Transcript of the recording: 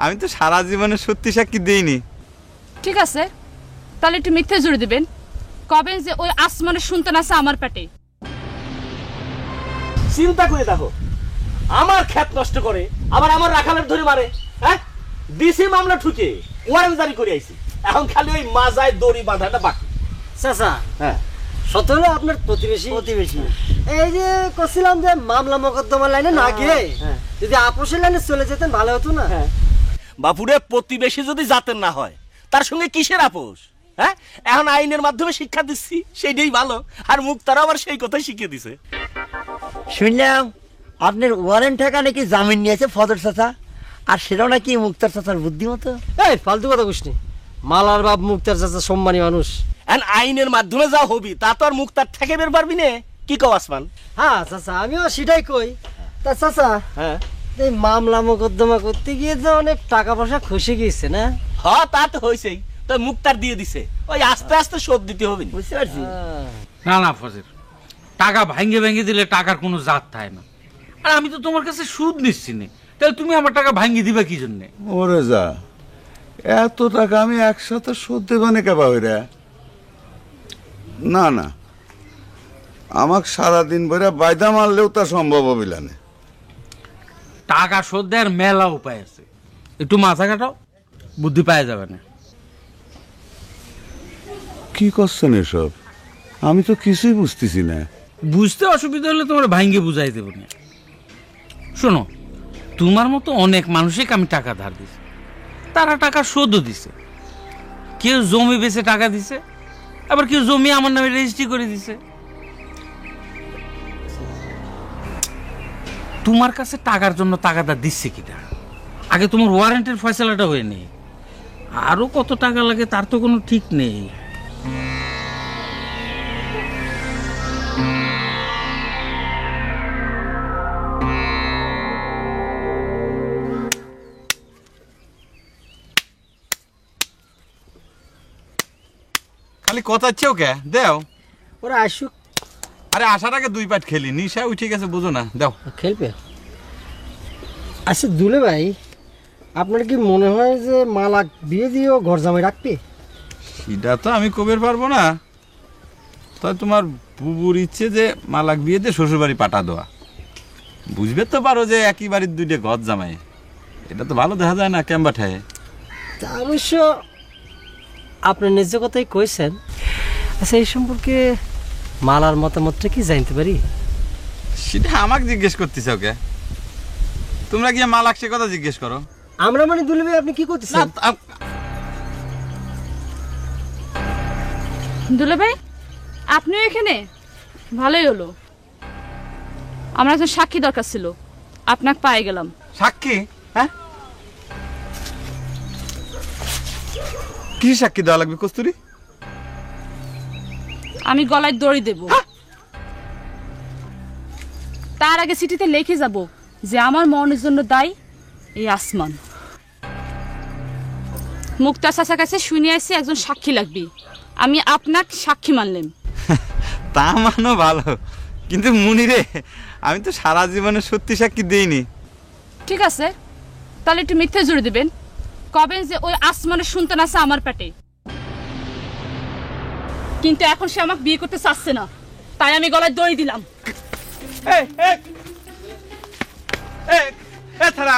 আমি তো সারা জীবনে সত্যি সাক্ষী দেইনি। ঠিক আছে, তাহলে একটু মিথ্যে জুড়ে দিবেন, কবেন যে ওই আসমানের সন্তান আছে আমার পেটে। চিন্তা করে দেখো, আমার ক্ষেত নষ্ট করে আবার আমার রাখালের ধরে মারে। হ্যাঁ, ডিসি মামলা ঠুকে ওয়ারেন্ট জারি করে আইছি, এখন খালি ওই মাজায় দড়ি বাঁধাটা বাকি। চাচা, হ্যাঁ সত্য হলো আপনার প্রতিবেশী এই যে করছিলাম যে মামলা মোকদ্দমার লাইনে না গিয়ে যদি আপোষের লাইনে চলে যেতেন ভালো হতো না। বাপুরে, প্রতিবেশী যদি জাতের না হয় তার সঙ্গে কিসের আপোষ? হ্যাঁ, এখন আইনের মাধ্যমে শিক্ষা দিচ্ছি, সেইটাই ভালো। আর মুক্তারা আবার সেই কথাই শিখিয়ে দিছে। শুনলাম আপনার ওয়ারেন্ট টাকা নাকি জামিন নিয়েছে ফজর চাচা, আর সেটাও নাকি মুক্তার চাচার বুদ্ধিমতো। এই ফালতু কথা কুসনি, মালার বাপ মুক্তার চাচা সম্মানী মানুষ। এখন আইনের মাধ্যমে যা হবি তা তো আর মুক্তার থেকে বের পারবি না, কি কও আসমান? হ্যাঁ চাচা, আমিও সেটাই কই। তা চাচা, হ্যাঁ, এই মামলা মোকদ্দমা করতে গিয়ে যে অনেক টাকা পয়সা খসে গিয়েছে না? হ্যাঁ তা তো হয়েছেই, তো মুক্তার দিয়ে দিছে, ওই আস্তে আস্তে শোধ দিতে হবে। বুঝতে পারছি। না না ফজর, টাকা ভাঙ্গে ভেঙে দিলে টাকার কোনো জাত থাকে না। আর আমি তো তোমার কাছে সুদ নিচ্ছি না, তাহলে তুমি আমার টাকা ভাঙ্গি দিবা কি জন্যে? ওরে যা, এত টাকা আমি একসাথে শোধ দেব না কেবা হইরা? না না, আমাকে সারাদিন ভরে বাইদা মারলেও তা সম্ভব হবে না। টাকা শোধ দেওয়ার মেলা উপায় আছে, একটু মাথা কাটাও, বুদ্ধি পাওয়া যাবে না। কি করছেন এসব? আমি তো কিছুই বুঝতেছি না। বুঝতে অসুবিধা হলে তোমার ভাঙ্গে বুঝাই দেবো না। শোনো, তোমার মতো অনেক মানুষকে আমি টাকা ধার দিছি, তারা টাকা শোধও দিছে। কেউ জমি বেচে টাকা দিছে, আবার কেউ জমি আমার নামে রেজিস্ট্রি করে দিছে। তোমার কাছে টাকার জন্য টাকাটা দিচ্ছে কিনা, আগে তোমার ওয়ারেন্টের ফয়সালাটা হয়ে নেই। আরো কত টাকা লাগে তার তো কোনো ঠিক নেই। খালি কথা চেয়েও কে দেও। ওরা আসুক। আরে আসার আগে দুই পাট খেলি, নিশা উঠে গেছে বুঝো না, দাও। খেলবে। আচ্ছা দুলে ভাই, আপনার কি মনে হয় যে মালা বিয়ে দিয়েও ঘর জামাই রাখবে? সেটা তো আমি কবের পারবো না, তাই তোমার বুবুর ইচ্ছে যে মালাক বিয়ে দিয়ে শ্বশুর বাড়ি পাঠা দেওয়া। বুঝবে তো পারো যে একই বাড়ির দুইটা ঘর জামাই, এটা তো ভালো দেখা যায় না ক্যাম্বাঠায়। তা অবশ্য আপনার নিজের কথাই কইছেন। আচ্ছা, এই সম্পর্কে মালার মতামতটা কি জানতে পারি? সেটা আমাকে জিজ্ঞেস করতেছে ওকে, তোমরা গিয়ে মালাক সে কথা জিজ্ঞেস করো। আমরা মানে দুলে ভাই আপনি কি করতেছেন? দুলে ভাই, আপনিও এখানে? ভালোই হলো, আমার একজন সাক্ষী দরকার ছিল, আপনাকে পাই গেলাম। সাক্ষী? হ্যাঁ, কি সাক্ষী দেওয়া লাগবে কস্তুরী? আমি গলায় দড়ি দেব, তার আগে চিঠিতে লিখে যাব যে আমার মরণের জন্য দায়ী এই আসমান। মুক্তার চাচার কাছে শুনে আসছি একজন সাক্ষী লাগবে, আমি আপনাকে সাক্ষী মানলাম। তা মানো ভালো, কিন্তু মুনিরে আমি তো সারা জীবনে সত্যি সাক্ষী দেইনি। ঠিক আছে, তাহলে একটু মিথ্যে জুড়ে দিবেন, কবেন যে ওই আসমানের সন্তান আছে আমার পেটে। কিন্তু এখন সে আমাকে বিয়ে করতে চাচ্ছে না, তাই আমি গলায় দড়ি দিলাম। এ থারা